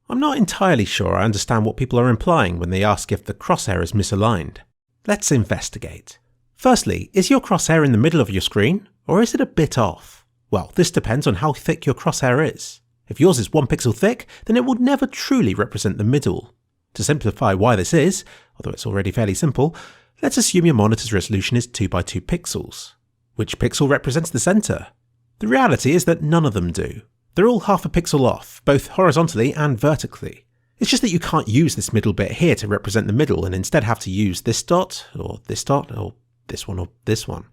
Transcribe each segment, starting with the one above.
I'm not entirely sure I understand what people are implying when they ask if the crosshair is misaligned. Let's investigate. Firstly, is your crosshair in the middle of your screen, or is it a bit off? Well, this depends on how thick your crosshair is. If yours is 1 pixel thick, then it will never truly represent the middle. To simplify why this is, although it's already fairly simple, let's assume your monitor's resolution is 2 by 2 pixels. Which pixel represents the center? The reality is that none of them do. They're all half a pixel off, both horizontally and vertically. It's just that you can't use this middle bit here to represent the middle and instead have to use this dot, or this one, or this one.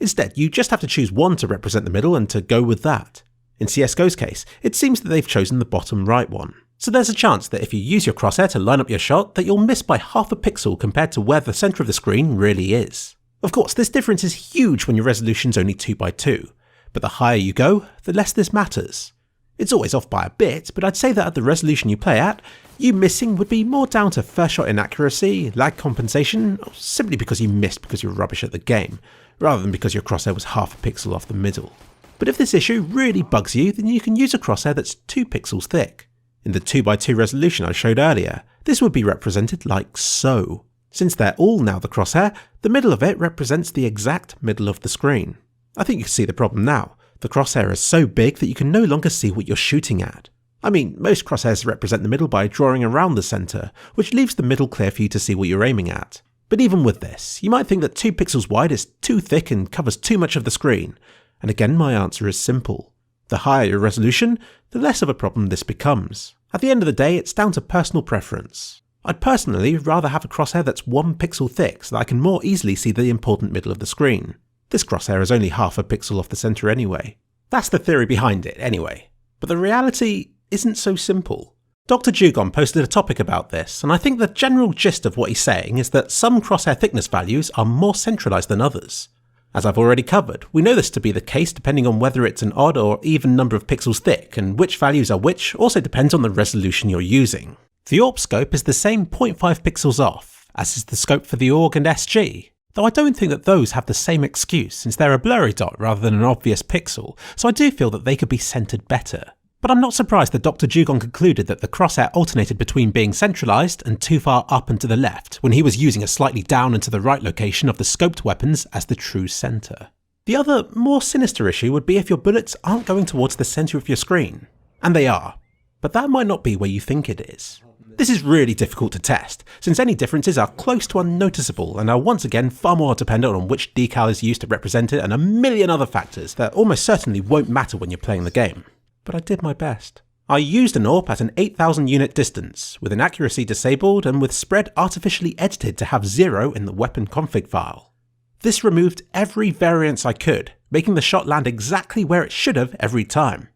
Instead, you just have to choose one to represent the middle and to go with that. In CSGO's case, it seems that they've chosen the bottom right one. So there's a chance that if you use your crosshair to line up your shot, that you'll miss by half a pixel compared to where the center of the screen really is. Of course, this difference is huge when your resolution's only 2 by 2, but the higher you go, the less this matters. It's always off by a bit, but I'd say that at the resolution you play at, you missing would be more down to first shot inaccuracy, lag compensation, or simply because you missed because you're rubbish at the game, rather than because your crosshair was half a pixel off the middle. But if this issue really bugs you, then you can use a crosshair that's 2 pixels thick. In the 2 by 2 resolution I showed earlier, this would be represented like so. Since they're all now the crosshair, the middle of it represents the exact middle of the screen. I think you can see the problem now. The crosshair is so big that you can no longer see what you're shooting at. I mean, most crosshairs represent the middle by drawing around the center, which leaves the middle clear for you to see what you're aiming at. But even with this, you might think that 2 pixels wide is too thick and covers too much of the screen. And again, my answer is simple. The higher your resolution, the less of a problem this becomes. At the end of the day, it's down to personal preference. I'd personally rather have a crosshair that's 1 pixel thick so that I can more easily see the important middle of the screen. This crosshair is only half a pixel off the center anyway. That's the theory behind it anyway. But the reality isn't so simple. Dr. Jugon posted a topic about this, and I think the general gist of what he's saying is that some crosshair thickness values are more centralized than others. As I've already covered, we know this to be the case depending on whether it's an odd or even number of pixels thick, and which values are which also depends on the resolution you're using. The AWP scope is the same 0.5 pixels off, as is the scope for the AUG and SG, though I don't think that those have the same excuse since they're a blurry dot rather than an obvious pixel, so I do feel that they could be centered better. But I'm not surprised that Dr. Jugon concluded that the crosshair alternated between being centralized and too far up and to the left, when he was using a slightly down and to the right location of the scoped weapons as the true center. The other, more sinister issue would be if your bullets aren't going towards the center of your screen. And they are. But that might not be where you think it is. This is really difficult to test, since any differences are close to unnoticeable and are once again far more dependent on which decal is used to represent it and a million other factors that almost certainly won't matter when you're playing the game. But I did my best. I used an AWP at an 8,000 unit distance, with inaccuracy disabled and with spread artificially edited to have 0 in the weapon config file. This removed every variance I could, making the shot land exactly where it should have every time.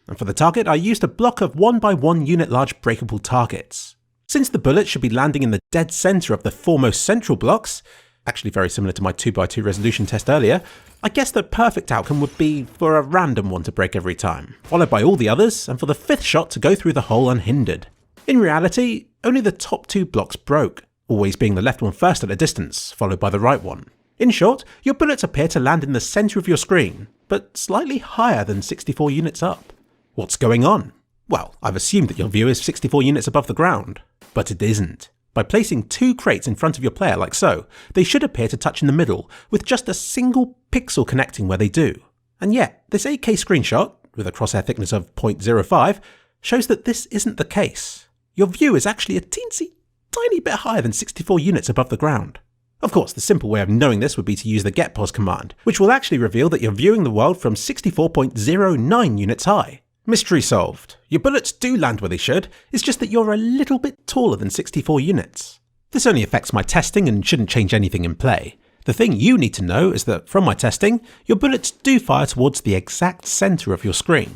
And for the target, I used a block of 1 by 1 unit large breakable targets. Since the bullet should be landing in the dead center of the foremost central blocks, actually very similar to my 2 by 2 resolution test earlier, I guess the perfect outcome would be for a random one to break every time, followed by all the others, and for the 5th shot to go through the hole unhindered. In reality, only the top 2 blocks broke, always being the left one first at a distance, followed by the right one. In short, your bullets appear to land in the center of your screen, but slightly higher than 64 units up. What's going on? Well, I've assumed that your view is 64 units above the ground, but it isn't. By placing 2 crates in front of your player like so, they should appear to touch in the middle, with just a single pixel connecting where they do. And yet, this 8K screenshot, with a crosshair thickness of 0.05, shows that this isn't the case. Your view is actually a teensy tiny bit higher than 64 units above the ground. Of course, the simple way of knowing this would be to use the getPos command, which will actually reveal that you're viewing the world from 64.09 units high. Mystery solved. Your bullets do land where they should, it's just that you're a little bit taller than 64 units. This only affects my testing and shouldn't change anything in play. The thing you need to know is that from my testing, your bullets do fire towards the exact center of your screen.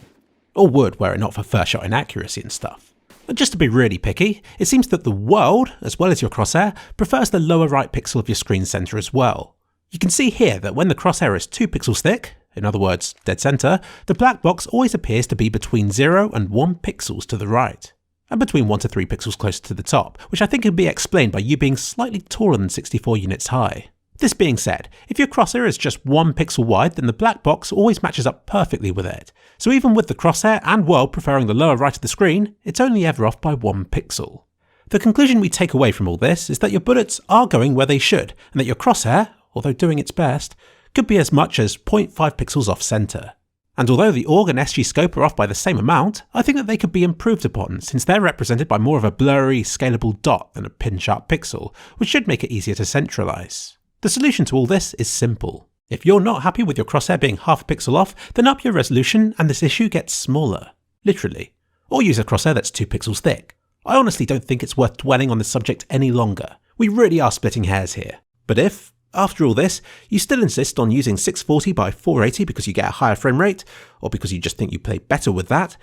Or would were it not for first shot inaccuracy and stuff. But just to be really picky, it seems that the world, as well as your crosshair, prefers the lower right pixel of your screen center as well. You can see here that when the crosshair is 2 pixels thick, in other words, dead center, the black box always appears to be between 0 and 1 pixels to the right, and between 1 to 3 pixels closer to the top, which I think can be explained by you being slightly taller than 64 units high. This being said, if your crosshair is just 1 pixel wide, then the black box always matches up perfectly with it. So even with the crosshair and world preferring the lower right of the screen, it's only ever off by 1 pixel. The conclusion we take away from all this is that your bullets are going where they should, and that your crosshair, although doing its best, could be as much as 0.5 pixels off center. And although the AUG and SG scope are off by the same amount, I think that they could be improved upon, since they're represented by more of a blurry, scalable dot than a pin-sharp pixel, which should make it easier to centralize. The solution to all this is simple. If you're not happy with your crosshair being half a pixel off, then up your resolution and this issue gets smaller. Literally. Or use a crosshair that's 2 pixels thick. I honestly don't think it's worth dwelling on this subject any longer. We really are splitting hairs here. But if, after all this, you still insist on using 640 by 480 because you get a higher frame rate, or because you just think you play better with that,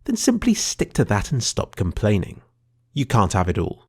then simply stick to that and stop complaining. You can't have it all.